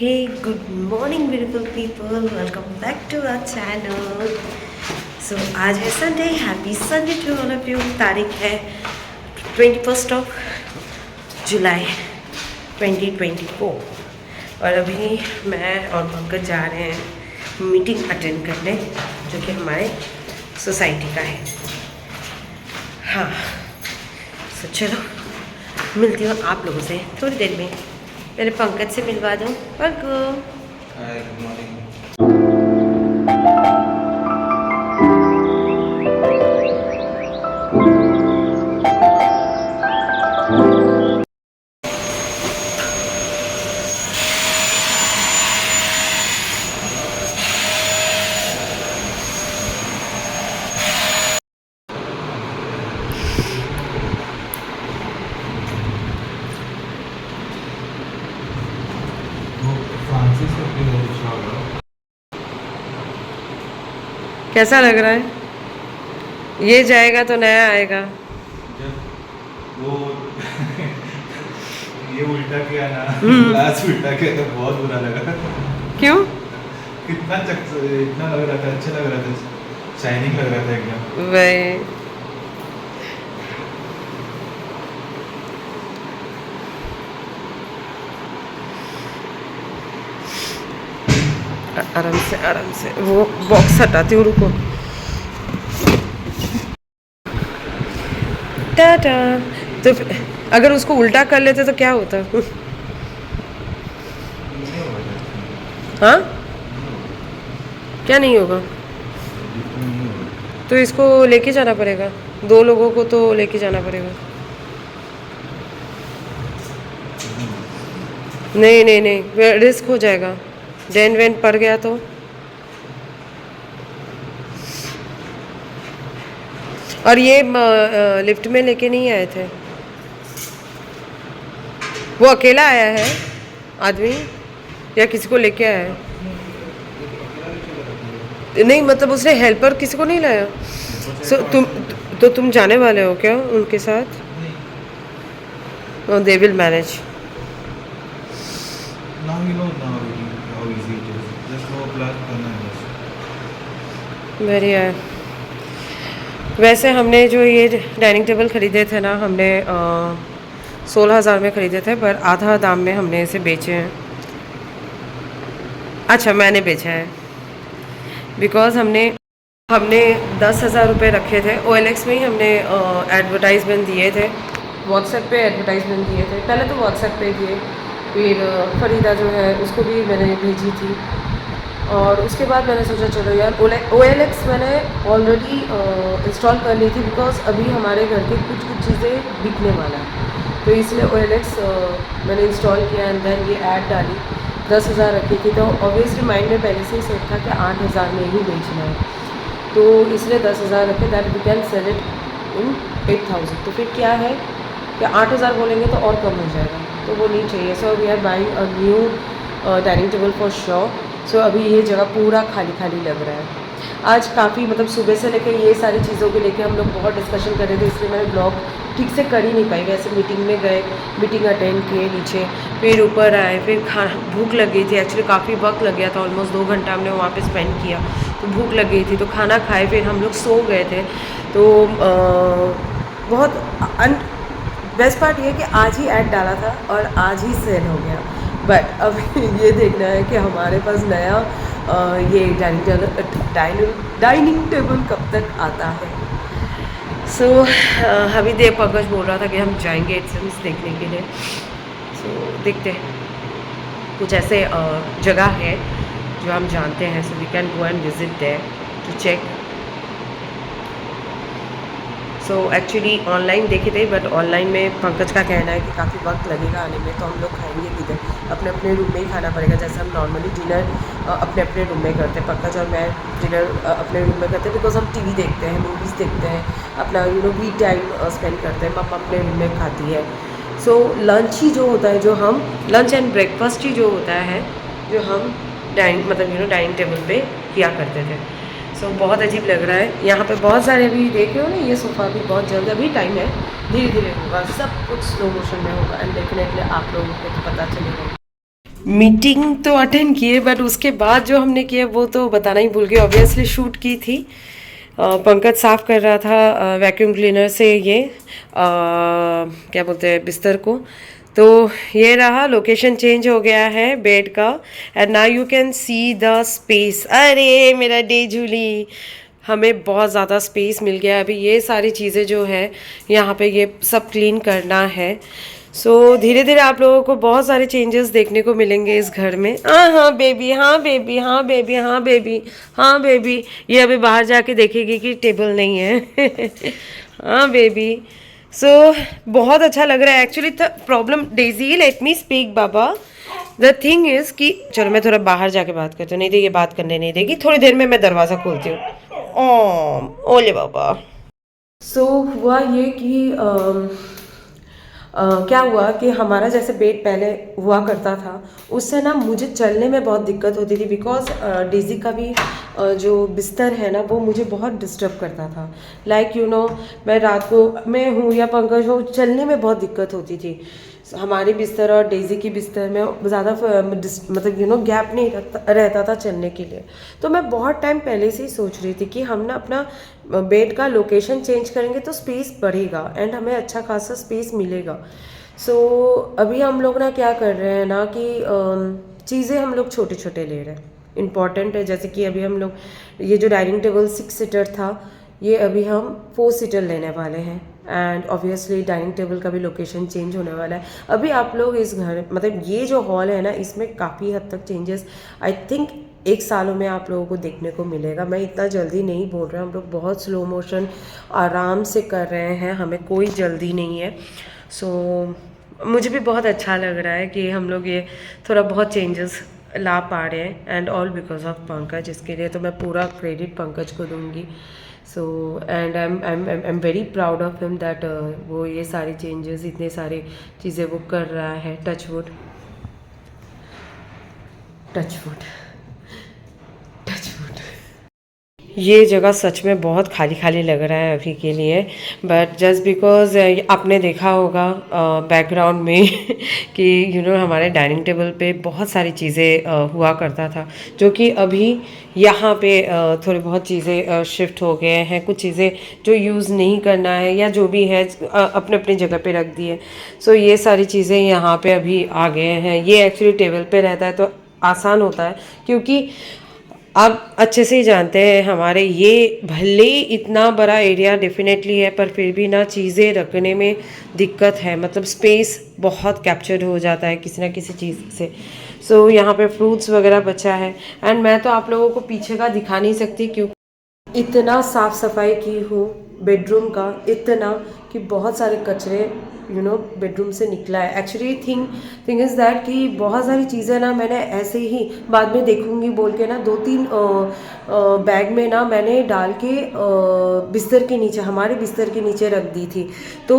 Hey, good morning, beautiful people. Welcome back to our channel. So, आज है Sunday. Happy Sunday to all of you. तारीख है 21 of July 2024 और अभी मैं और पंकज जा रहे हैं मीटिंग अटेंड करने जो कि हमारे सोसाइटी का है. हाँ, तो चलो मिलती हूँ आप लोगों से थोड़ी देर में. पहले पंकज से मिलवा दो. पंकज, हाय, गुड मॉर्निंग। वो फ्रांसिस करके है रिक्शा वाला। कैसा लग रहा है? ये जाएगा तो नया आएगा. जब वो ये उल्टा किया ना, ग्लास उल्टा किया तो बहुत बुरा लगा। क्यों? कितना इतना लग रहा था, अच्छा लग रहा था, शाइनिंग लग रहा था एकदम। वही. आराम से वो बॉक्स हटाती हूँ, रुको. टाटा. तो अगर उसको उल्टा कर लेते तो क्या होता? नहीं होगा जब, हाँ, क्या नहीं होगा? नहीं होगा। तो इसको लेके जाना पड़ेगा. 2 लोगों को तो लेके जाना पड़ेगा. नहीं नहीं नहीं, रिस्क हो जाएगा. डेन वेन पड़ गया तो. और ये लिफ्ट में लेके नहीं आए थे. वो अकेला आया है आदमी या किसी को लेके आया है? नहीं, मतलब उसने हेल्पर किसी को नहीं लाया. तुम जाने वाले हो क्या उनके साथ? They will manage. Now you know now how easy it is. Just वो प्लग करना है बस। बढ़िया है. वैसे हमने जो ये डाइनिंग टेबल ख़रीदे थे ना, हमने 16,000 में ख़रीदे थे, पर आधा दाम में हमने इसे बेचे हैं. अच्छा, मैंने बेचा है बिकॉज़ हमने 10,000 रुपये रखे थे. OLX में ही हमने एडवर्टाइजमेंट दिए थे. व्हाट्सएप पे एडवर्टाइजमेंट दिए थे. पहले तो व्हाट्सएप पे दिए, फिर फरीदा जो है उसको भी मैंने भेजी थी. और उसके बाद मैंने सोचा चलो यार OLX मैंने ऑलरेडी इंस्टॉल कर ली थी बिकॉज़ अभी हमारे घर के कुछ चीज़ें बिकने वाला है, तो इसलिए OLX मैंने इंस्टॉल किया. एंड देन ये ऐड डाली. 10,000 रखी थी, तो ऑब्वियसली माइंड में पहले से ही सेट था कि 8,000 में ही बेचना है, तो इसलिए 10,000 रखे. That we can sell it in 8,000. तो फिर क्या है कि 8,000 बोलेंगे तो और कम हो जाएगा, तो वो नहीं चाहिए. So we are buying a new dining table for sure. So अभी ये जगह पूरा खाली खाली लग रहा है. आज काफ़ी मतलब सुबह से लेकर ये सारी चीज़ों को लेकर हम लोग बहुत डिस्कशन कर रहे थे, इसलिए मैंने ब्लॉग ठीक से कर ही नहीं पाई. वैसे मीटिंग में गए, मीटिंग अटेंड किए नीचे, फिर ऊपर आए, फिर भूख लग गई थी. एक्चुअली काफ़ी वक्त लग गया था, ऑलमोस्ट 2 घंटा हमने वहाँ पे स्पेंड किया, तो भूख लग गई थी, तो खाना खाए, फिर हम लोग सो गए थे. तो बहुत बेस्ट पार्ट ये कि आज ही ऐड डाला था और आज ही सेल हो गया. बट अब ये देखना है कि हमारे पास नया ये डाइनिंग टेबल कब तक आता है. सो अभी देव पंकज बोल रहा था कि हम जाएंगे एडसेंस देखने के लिए. सो देखते हैं, कुछ ऐसे जगह है जो हम जानते हैं, so we can go and visit there to check. So actually online देखे थे, बट ऑनलाइन में पंकज का कहना है कि काफ़ी वक्त लगेगा आने में, तो हम लोग खाएंगे किधर? अपने अपने रूम में ही खाना पड़ेगा. जैसे हम नॉर्मली डिनर अपने अपने रूम में करते हैं. पंकज और मैं डिनर अपने रूम में करते हैं बिकॉज हम TV देखते हैं, मूवीज़ देखते हैं, अपना वी टाइम स्पेंड करते हैं. मम्मा अपने रूम में खाती है. सो लंच ही जो होता है, जो हम लंच एंड ब्रेकफास्ट ही जो होता है, जो हम डाइनिंग टेबल पे किया करते थे. सो बहुत अजीब लग रहा है. यहाँ पे बहुत सारे अभी देख रहे हो ना, ये सोफ़ा भी बहुत जल्द, अभी टाइम है, धीरे धीरे होगा, सब कुछ स्लो मोशन में होगा. एंड डेफिनेटली आप लोगों को तो पता चलेगा. मीटिंग तो अटेंड किए बट उसके बाद जो हमने किया वो तो बताना ही भूल गए। ऑब्वियसली शूट की थी। पंकज साफ कर रहा था वैक्यूम क्लीनर से ये क्या बोलते हैं बिस्तर को। तो ये रहा, लोकेशन चेंज हो गया है बेड का and now you can see the space. अरे मेरा डे झूली, हमें बहुत ज़्यादा स्पेस मिल गया। अभी ये सारी चीज़ें जो है यहाँ पे ये सब क्लीन करना है। सो धीरे धीरे आप लोगों को बहुत सारे चेंजेस देखने को मिलेंगे इस घर में। हाँ बेबी, हाँ बेबी, हाँ बेबी, हाँ बेबी, हाँ बेबी। ये अभी बाहर जाके देखेगी कि टेबल नहीं है। हाँ बेबी। सो बहुत अच्छा लग रहा है actually. The problem Daisy, let me speak Baba. The thing is कि चलो मैं थोड़ा बाहर जाके बात करती हूँ, नहीं तो ये बात करने नहीं देगी। थोड़ी देर में मैं दरवाज़ा खोलती हूँ। ओले बाबा। सो हुआ ये कि क्या हुआ कि हमारा जैसे बेड पहले हुआ करता था उससे ना मुझे चलने में बहुत दिक्कत होती थी। बिकॉज डेज़ी का भी जो बिस्तर है ना वो मुझे बहुत डिस्टर्ब करता था। लाइक यू नो, मैं रात को मैं हूँ या पंकज हो, चलने में बहुत दिक्कत होती थी। हमारे बिस्तर और डेज़ी की बिस्तर में ज़्यादा मतलब यू नो गैप नहीं रहता था चलने के लिए। तो मैं बहुत टाइम पहले से ही सोच रही थी कि हम ना अपना बेड का लोकेशन चेंज करेंगे तो स्पेस बढ़ेगा एंड हमें अच्छा खासा स्पेस मिलेगा। सो अभी हम लोग ना क्या कर रहे हैं ना कि चीज़ें हम लोग छोटे छोटे ले रहे हैं। इम्पॉर्टेंट है, जैसे कि अभी हम लोग ये जो डाइनिंग टेबल 6 सीटर था ये अभी हम 4 सीटर लेने वाले हैं। एंड ऑब्वियसली डाइनिंग टेबल का भी लोकेशन चेंज होने वाला है। अभी आप लोग इस घर मतलब ये जो हॉल है ना इसमें काफ़ी हद तक चेंजेस आई थिंक 1 सालों में आप लोगों को देखने को मिलेगा। मैं इतना जल्दी नहीं बोल रहा, हम लोग बहुत स्लो मोशन आराम से कर रहे हैं, हमें कोई जल्दी नहीं है। सो मुझे भी बहुत अच्छा लग रहा है कि हम लोग ये थोड़ा बहुत चेंजेस ला पा रहे हैं and all because of Pankaj. इसके लिए तो मैं पूरा क्रेडिट पंकज को दूंगी। So and I am very proud of him that वो ये सारी चेंजेस इतने सारी चीज़ें वो कर रहा है। Touch wood, touch wood, touch wood. ये जगह सच में बहुत खाली खाली लग रहा है अभी के लिए, बट जस्ट बिकॉज आपने देखा होगा बैकग्राउंड में कि यू नो हमारे डाइनिंग टेबल पे बहुत सारी चीज़ें हुआ करता था जो कि अभी यहाँ पे थोड़ी बहुत चीज़ें शिफ्ट हो गए हैं। कुछ चीज़ें जो यूज़ नहीं करना है या जो भी है अपने अपनी जगह पे रख दिए। सो ये सारी चीज़ें यहाँ पे अभी आ गए हैं। ये एक्चुअली टेबल पे रहता है तो आसान होता है, क्योंकि आप अच्छे से ही जानते हैं हमारे ये भले इतना बड़ा एरिया डेफिनेटली है पर फिर भी ना चीज़ें रखने में दिक्कत है। मतलब स्पेस बहुत कैप्चर्ड हो जाता है किसी ना किसी चीज़ से। सो यहाँ पे फ्रूट्स वगैरह बचा है एंड मैं तो आप लोगों को पीछे का दिखा नहीं सकती क्योंकि इतना साफ सफाई की हूँ बेडरूम का, इतना कि बहुत सारे कचरे यू नो बेडरूम से निकला है। एक्चुअली थिंग इज़ दैट कि बहुत सारी चीज़ें ना मैंने ऐसे ही बाद में देखूंगी बोल के ना 2-3 बैग में ना मैंने डाल के बिस्तर के नीचे, हमारे बिस्तर के नीचे रख दी थी। तो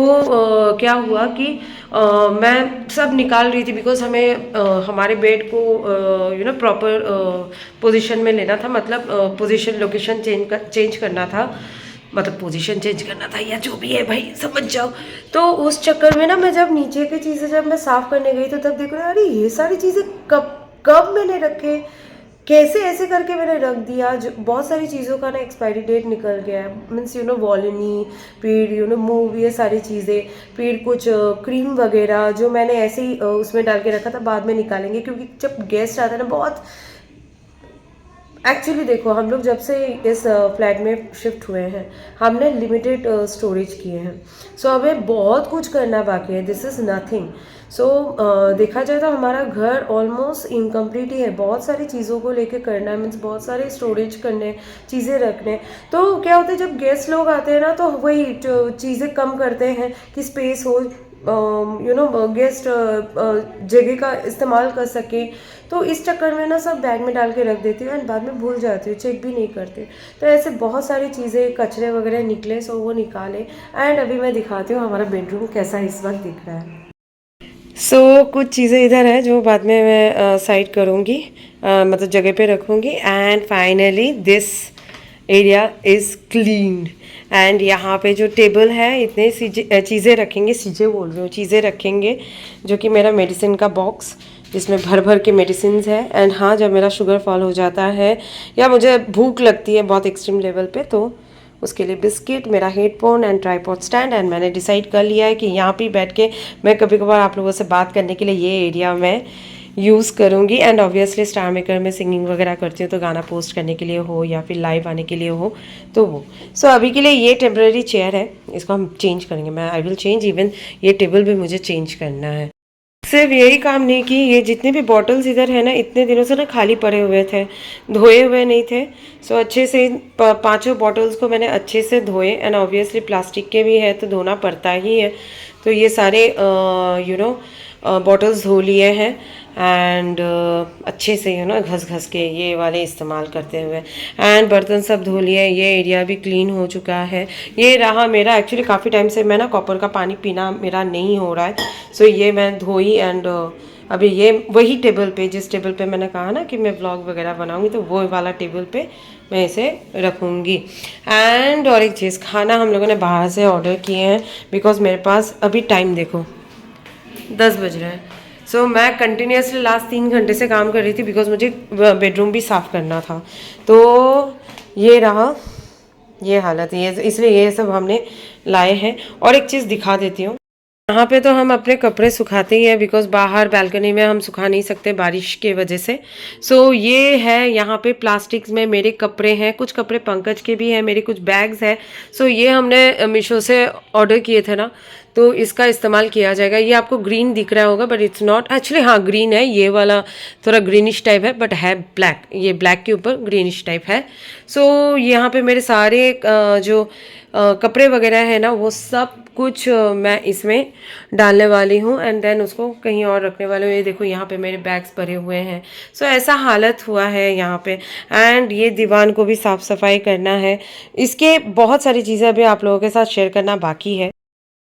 क्या हुआ कि मैं सब निकाल रही थी बिकॉज हमें हमारे बेड को यू नो प्रॉपर पोजीशन में लेना था। मतलब पोजीशन लोकेशन चेंज करना था, मतलब पोजीशन चेंज करना था या जो भी है भाई समझ जाओ। तो उस चक्कर में ना मैं जब नीचे की चीज़ें जब मैं साफ़ करने गई तो तब देखो अरे ये सारी चीज़ें कब कब मैंने रखे, कैसे ऐसे करके मैंने रख दिया। जो बहुत सारी चीज़ों का ना एक्सपायरी डेट निकल गया है। मीन्स यू नो वॉलिनी, फिर यू नो मूव, ये सारी चीज़ें, फिर कुछ क्रीम वगैरह जो मैंने ऐसे ही उसमें डाल के रखा था, बाद में निकालेंगे क्योंकि जब गेस्ट आता है ना बहुत। एक्चुअली देखो हम लोग जब से इस फ्लैट में शिफ्ट हुए हैं हमने लिमिटेड स्टोरेज किए हैं। सो हमें बहुत कुछ करना बाकी है, दिस इज़ नथिंग। सो देखा जाए तो हमारा घर ऑलमोस्ट इनकम्प्लीट ही है। बहुत सारी चीज़ों को लेके करना है, मीन्स बहुत सारे स्टोरेज करने, चीज़ें रखने। तो क्या होता है जब गेस्ट लोग आते हैं ना तो वही चीज़ें कम करते हैं कि स्पेस हो, यू नो गेस्ट जगह का इस्तेमाल कर सके। तो इस चक्कर में ना सब बैग में डाल के रख देती हूँ एंड बाद में भूल जाती हूँ, चेक भी नहीं करती। तो ऐसे बहुत सारी चीज़ें कचरे वगैरह निकले, सो वो निकाले एंड अभी मैं दिखाती हूँ हमारा बेडरूम कैसा इस वक्त दिख रहा है। सो कुछ चीज़ें इधर है जो बाद में मैं साइड करूँगी, मतलब जगह पे रखूँगी। And finally this area is clean and यहाँ पे जो टेबल है इतने चीज़ें रखेंगे, चीज़ें बोल रही हूँ, चीज़ें रखेंगे जो कि मेरा मेडिसिन का बॉक्स जिसमें भर भर के मेडिसिन है। एंड हाँ, जब मेरा शुगर फॉल हो जाता है या मुझे भूख लगती है बहुत एक्सट्रीम लेवल पे, तो उसके लिए बिस्किट, मेरा headphone and tripod stand. And मैंने डिसाइड कर लिया है कि यहाँ पे बैठ के मैं कभी कभार आप लोगों से बात करने के लिए ये एरिया मैं यूज़ करूँगी। एंड ऑब्वियसली स्टार मेकर में सिंगिंग वगैरह करती हूँ, तो गाना पोस्ट करने के लिए हो या फिर लाइव आने के लिए हो तो वो। सो अभी के लिए ये टेम्पररी चेयर है, इसको हम चेंज करेंगे। मैं आई विल चेंज, इवन ये टेबल भी मुझे चेंज करना है। सिर्फ यही काम नहीं कि ये जितने भी बॉटल्स इधर है ना, इतने दिनों से ना खाली पड़े हुए थे, धोए हुए नहीं थे। सो अच्छे से पांचों बॉटल्स को मैंने अच्छे से धोए। एंड ऑब्वियसली प्लास्टिक के भी है तो धोना पड़ता ही है। तो ये सारे बॉटल्स धो लिए हैं एंड अच्छे से घस घस के ये वाले इस्तेमाल करते हुए। एंड बर्तन सब धो लिए, ये एरिया भी क्लीन हो चुका है। ये रहा मेरा, एक्चुअली काफ़ी टाइम से मैं ना कॉपर का पानी पीना मेरा नहीं हो रहा है। सो ये मैं धोई एंड अभी ये वही टेबल पे, जिस टेबल पे मैंने कहा ना कि मैं व्लॉग वगैरह बनाऊंगी, तो वो वाला टेबल पे मैं इसे रखूँगी। एंड और एक चीज़, खाना हम लोगों ने बाहर से ऑर्डर किए हैं बिकॉज मेरे पास अभी टाइम देखो 10 बज रहे हैं। सो मैं कंटिन्यूसली लास्ट 3 घंटे से काम कर रही थी बिकॉज मुझे बेडरूम भी साफ़ करना था। तो ये रहा, ये हालत है, इसलिए ये सब हमने लाए हैं। और एक चीज़ दिखा देती हूँ, यहाँ पे तो हम अपने कपड़े सुखाते ही हैं बिकॉज बाहर बालकनी में हम सुखा नहीं सकते बारिश के वजह से। सो ये है, यहाँ पे प्लास्टिक्स में मेरे कपड़े हैं, कुछ कपड़े पंकज के भी हैं, मेरे कुछ बैग्स हैं। सो ये हमने मीशो से ऑर्डर किए थे ना, तो इसका इस्तेमाल किया जाएगा। ये आपको ग्रीन दिख रहा होगा बट इट्स नॉट एक्चुअली, हाँ ग्रीन है, ये वाला थोड़ा ग्रीनिश टाइप है बट है ब्लैक, ये ब्लैक के ऊपर ग्रीनिश टाइप है। सो यहाँ पे मेरे सारे जो कपड़े वगैरह है ना, वो सब कुछ मैं इसमें डालने वाली हूँ एंड देन उसको कहीं और रखने वाली हूँ। ये देखो यहाँ पे मेरे बैग्स भरे हुए हैं। सो ऐसा हालत हुआ है यहाँ पे। एंड ये दीवान को भी साफ़ सफाई करना है। इसके बहुत सारी चीज़ें अभी आप लोगों के साथ शेयर करना बाकी है।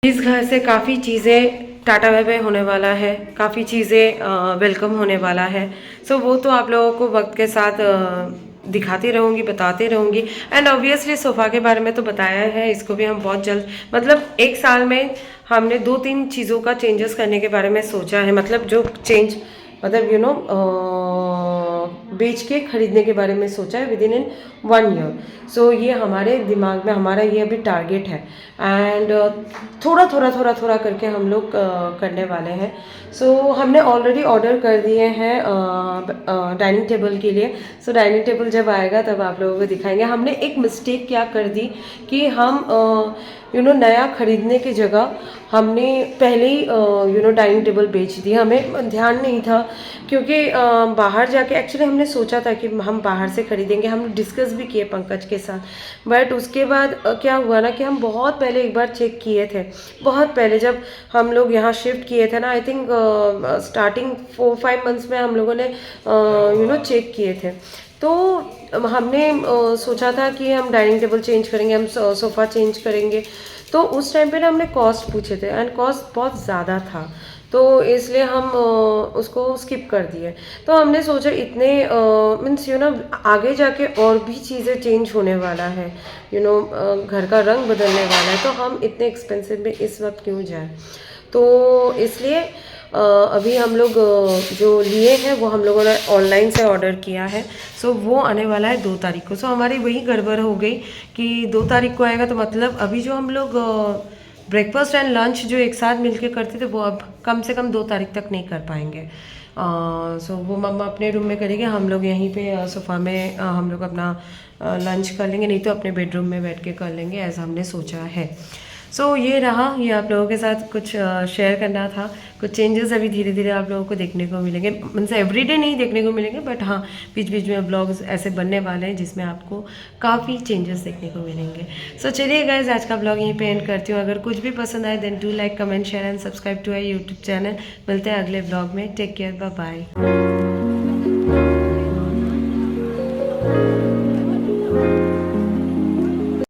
इस घर से काफ़ी चीज़ें टाटा बाय बाय होने वाला है, काफ़ी चीज़ें वेलकम होने वाला है। सो वो तो आप लोगों को वक्त के साथ दिखाती रहूँगी, बताते रहूँगी। एंड ऑब्वियसली सोफ़ा के बारे में तो बताया है, इसको भी हम बहुत जल्द, मतलब 1 साल में हमने 2-3 चीज़ों का चेंजेस करने के बारे में सोचा है। मतलब जो चेंज, मतलब बेच के खरीदने के बारे में सोचा है विद इन 1 ईयर। सो ये हमारे दिमाग में, हमारा ये अभी टारगेट है। एंड थोड़ा करके हम लोग करने वाले हैं। सो हमने ऑलरेडी ऑर्डर कर दिए हैं डाइनिंग टेबल के लिए। सो डाइनिंग टेबल जब आएगा तब आप लोगों को दिखाएंगे। हमने एक मिस्टेक क्या कर दी कि हम नया खरीदने की जगह हमने पहले ही डाइनिंग टेबल बेच दी। हमें ध्यान नहीं था क्योंकि बाहर जाके एक्चुअली हमने सोचा था कि हम बाहर से खरीदेंगे, हम डिस्कस भी किए पंकज के साथ। बट उसके बाद क्या हुआ ना कि हम बहुत पहले एक बार चेक किए थे, बहुत पहले जब हम लोग यहाँ शिफ्ट किए थे ना, आई थिंक स्टार्टिंग 4-5 मंथ्स में हम लोगों ने चेक किए थे। तो हमने सोचा था कि हम डाइनिंग टेबल चेंज करेंगे, हम सोफ़ा चेंज करेंगे। तो उस टाइम पे ना हमने कॉस्ट पूछे थे एंड कॉस्ट बहुत ज़्यादा था, तो इसलिए हम उसको स्किप कर दिए। तो हमने सोचा इतने मीन्स आगे जाके और भी चीज़ें चेंज होने वाला है, घर का रंग बदलने वाला है, तो हम इतने एक्सपेंसिव में इस वक्त क्यों जाए। तो इसलिए अभी हम लोग जो लिए हैं वो हम लोगों ने ऑनलाइन से ऑर्डर किया है। सो वो आने वाला है 2 तारीख को। सो हमारी वही गड़बड़ हो गई कि 2 तारीख को आएगा, तो मतलब अभी जो हम लोग ब्रेकफास्ट एंड लंच जो एक साथ मिलके करते थे वो अब कम से कम 2 तारीख तक नहीं कर पाएंगे। सो वो मम्मा अपने रूम में करेंगे, हम लोग यहीं पे सोफ़ा में हम लोग अपना लंच कर लेंगे, नहीं तो अपने बेडरूम में बैठ के कर लेंगे, ऐसा हमने सोचा है। सो ये रहा, ये आप लोगों के साथ कुछ शेयर करना था। कुछ चेंजेस अभी धीरे धीरे आप लोगों को देखने को मिलेंगे, मतलब एवरीडे नहीं देखने को मिलेंगे बट हाँ बीच बीच में ब्लॉग्स ऐसे बनने वाले हैं जिसमें आपको काफ़ी चेंजेस देखने को मिलेंगे। सो चलिए गाइस, आज का ब्लॉग यहीं पे एंड करती हूँ। अगर कुछ भी पसंद आए then do like, comment, share and subscribe to our YouTube channel. मिलते हैं अगले ब्लॉग में। Take care, bye bye.